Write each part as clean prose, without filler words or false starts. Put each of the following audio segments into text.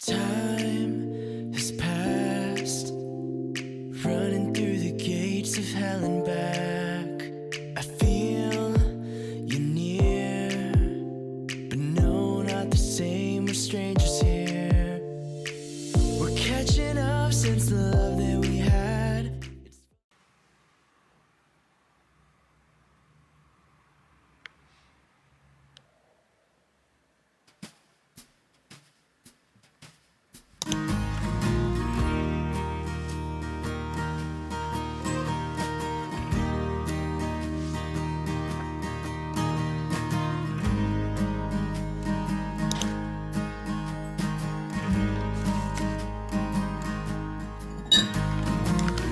Time has passed, running through the gates of hell and back. I feel you near, but no, not the same. We're strangers here. We're catching up since the love that we had.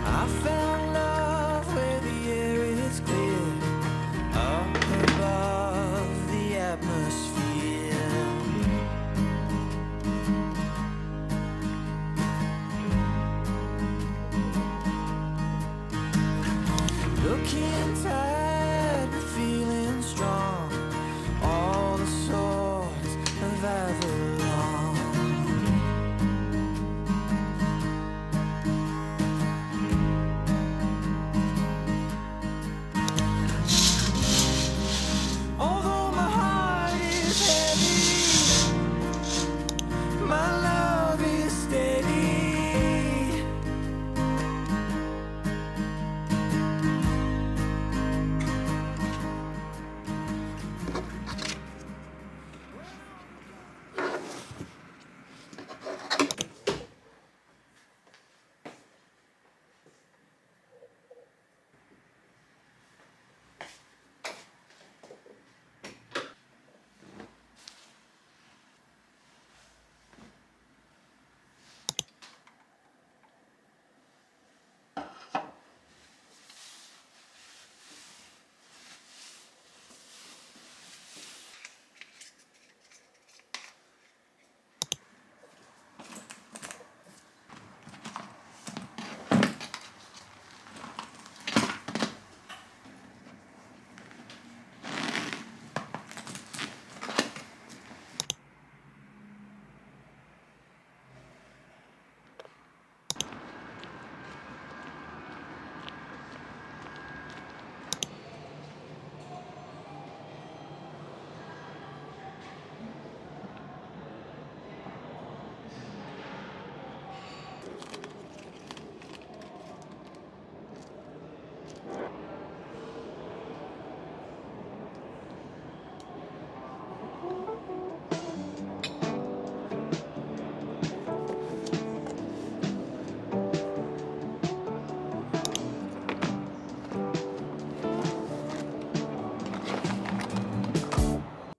I found love where the air is clear, up above the atmosphere. Looking tired but feeling strong, all the swords of Avalon. Although my heart is heavy, my love is steady.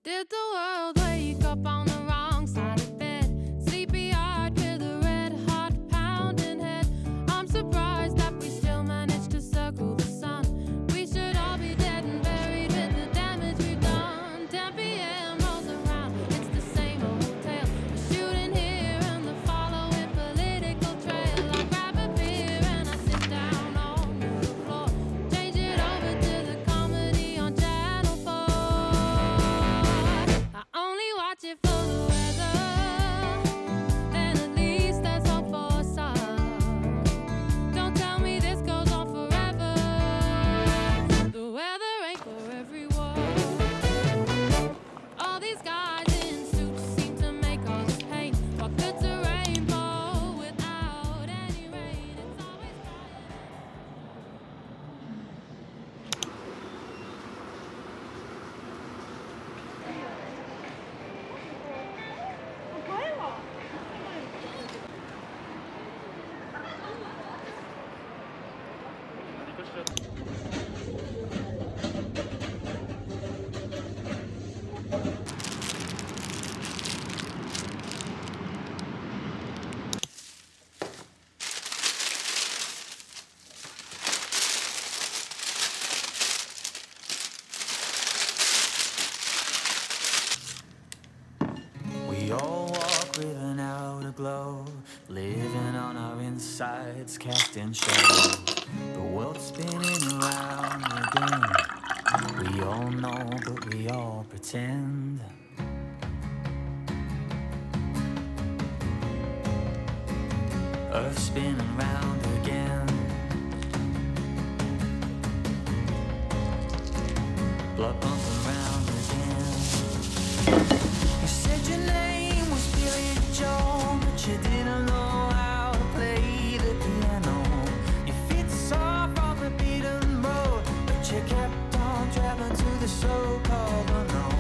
Did the world wake up on the wrong side of bed? Sleepy-eyed with a red-hot pounding head. I'm surprised that we still managed to circle the sun. We should all be dead and buried with the damage we've done. 10 p.m. rolls around, it's the same old tale. A shooting here and the following political trail. I grab a beer and I sit down on the floor. Change it over to the comedy on Channel 4. I only watch it for the weather, and at least there's hope for some. Don't tell me this goes on forever. The weather ain't for everyone. All these guys in suits seem to make all this pain. What good's a rainbow without any rain? It's always We all walk with an outer glow, living on our insides, casting shadows. The world's spinning around again. We all know, but we all pretend. Earth spinning round again. Blood pumping round again. You said your name was Billy Joel, but you didn't know how to play the piano. Your feet soft off the beaten road, but you kept on traveling to the so-called unknown.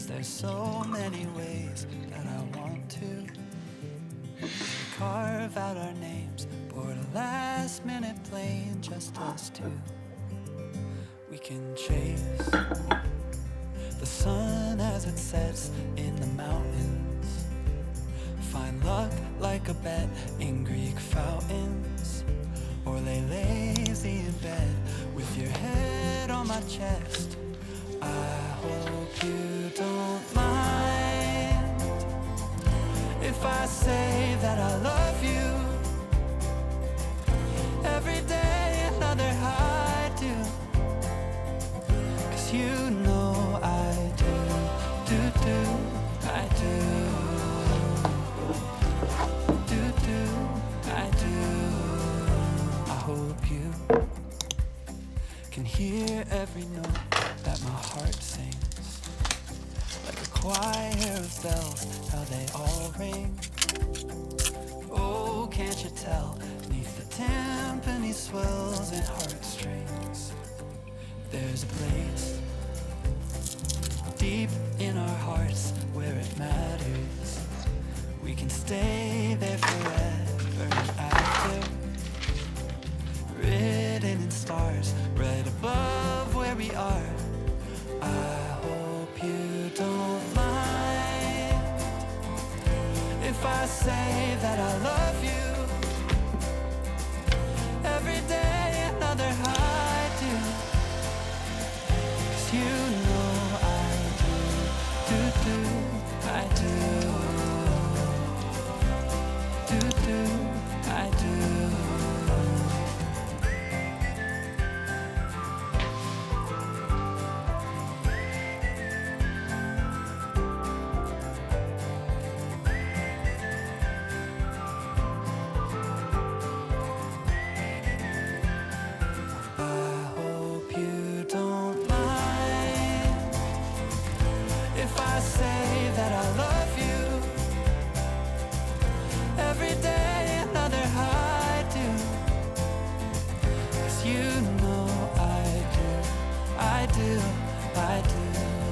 There's so many ways that I want to carve out our names, board a last minute plane, just us two. We can chase the sun as it sets in the mountains, find luck like a bet in Greek fountains, or lay lazy in bed with your head on my chest. I hope you don't mind if I say that I love you. Every day another high do, 'cause you know I do, I do, I do. I hope you can hear every note that my heart sings, like a choir of bells, how they all ring. Oh, can't you tell, neath the timpani swells and heartstrings, there's a place deep in our hearts where it matters. We can stay there forever and after, written in stars right above where we are. I hope you don't mind if I say that I love you. Every day another high do, 'cause you know I do, I do, I do. I do, I do.